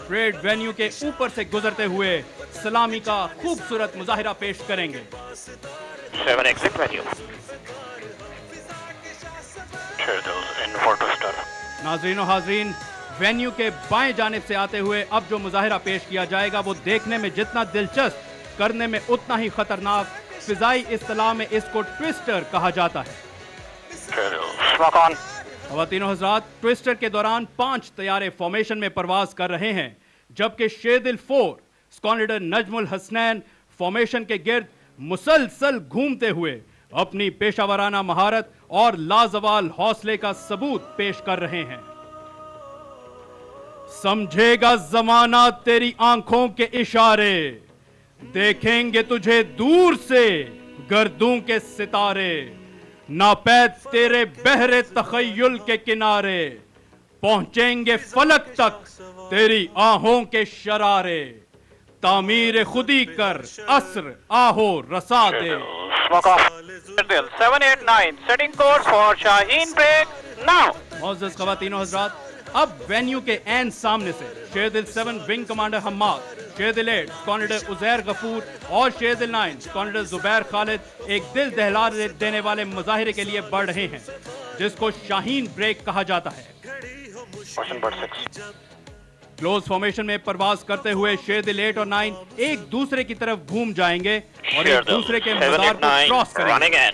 Parade venue के ऊपर से गुजरते हुए सलामी का खूबसूरत मुजाहिरा पेश करेंगे। 7 exit venue. नाजरीन और हाजरीन, वेन्यू के बाएं जानिब से आते हुए अब जो मुजाहिरा पेश किया जाएगा वो देखने में जितना दिलचस्प, करने में उतना ही खतरनाक। फिजाई इस्तिलाह में इसको ट्विस्टर कहा जाता है। ख़वातीनो हज़रात, ट्विस्टर के दौरान 5 तैयारे फॉर्मेशन में परवाज कर रहे हैं, जबकि शेदिल 4 squadron leader Najmul Hasnain formation के गिर्द मुसलसल घूमते हुए अपनी पेशावराना महारत और लाजवाल हौसले का सबूत पेश कर रहे हैं। समझेगा जमाना तेरी आंखों के इशारे, देखेंगे तुझे दूर से गर्दों के सितारे, नापैद तेरे बहरे तखय्युल के किनारे, पहुंचेंगे फलक तक तेरी आहों के शरारे, तामीर खुदी कर अस्र आहो रसा दे। 789 setting course for Shaheen break now. मौजूद ख़वातीनो हज़रात, अब वेन्यू के एन सामने से Sherdil 7 wing commander Hammad, Sherdil 8 squadron leader Uzair Ghafoor और शेदिल 9 स्क्वाड्रन लीडर जुबैर खालिद एक दिल दहला देने वाले मुजाहिरे के लिए बढ़ रहे हैं, जिसको शाहीन ब्रेक कहा जाता है। क्लोज फॉर्मेशन में परवाज करते हुए शेदिल 8 और 9 एक दूसरे की तरफ घूम जाएंगे और एक दूसरे के मदार को क्रॉस करेंगे,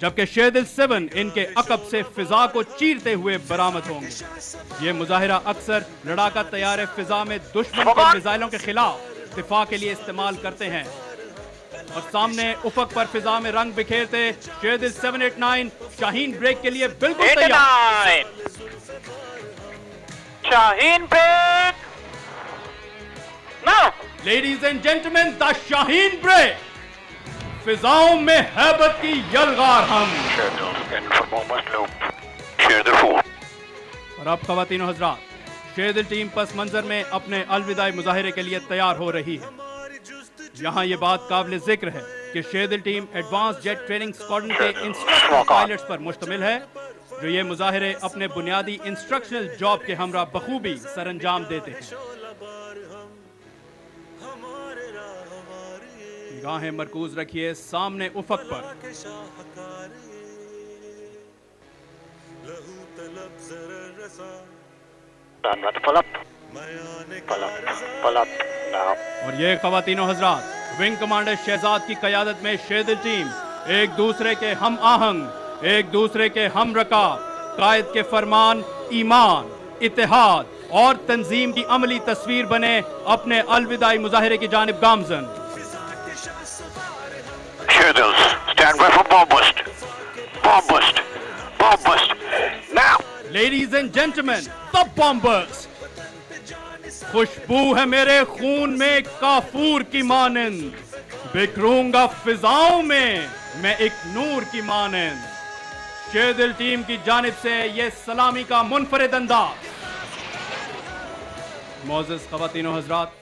जबकि शेदिल 7 इनके अकब से फिजा को चीरते हुए बरामद होंगे। ये मुजाहिरा अक्सर लड़ाका तैयार फिजा में दुश्मन के मिसाइलों के खिलाफ दिफा के लिए इस्तेमाल करते हैं। और सामने उफक पर फिजा में रंग बिखेरते शेदिल 789 शाहीन ब्रेक के लिए बिल्कुल तैयार। Shaheen break now. Ladies and gentleman, the Shaheen break, फिजाओं में हैबत की यलगार हम। और अब ख़वातीनो हज़रात, शेदिल टीम पस मंजर में अपने अलविदाई मुजाहिरे के लिए तैयार हो रही है। यहाँ ये बात काबिल जिक्र है कि Sherdil team advance jet training squadron के इंस्ट्रक्शनल पायलट्स पर मुश्तमिल है, जो ये मुजाहिरे अपने बुनियादी इंस्ट्रक्शनल जॉब के हमरा बखूबी सरअंजाम देते हैं। निगाहें मरकूज रखिए सामने उफक पर। और ये ख़वातीनो हज़रात, विंग कमांडर शहजाद की क़यादत में शेदिल टीम एक दूसरे के हम आहंग, एक दूसरे के हम रकाब, कायद के फरमान, ईमान, इत्तेहाद और तंजीम की अमली तस्वीर बने अपने अलविदाई मुजाहिरे की जानिब गामजन। Stand by for bomb burst. Bomb burst. Bomb burst. Now. Ladies and gentlemen, the bomb burst. खुशबू है मेरे खून में काफूर की मानंद, बिखरूंगा फिजाओं में मैं एक नूर की मानंद। शेदिल टीम की जानिब से ये सलामी का मुनफरिद अंदाज। मौजूद ख़वातीनो हज़रात,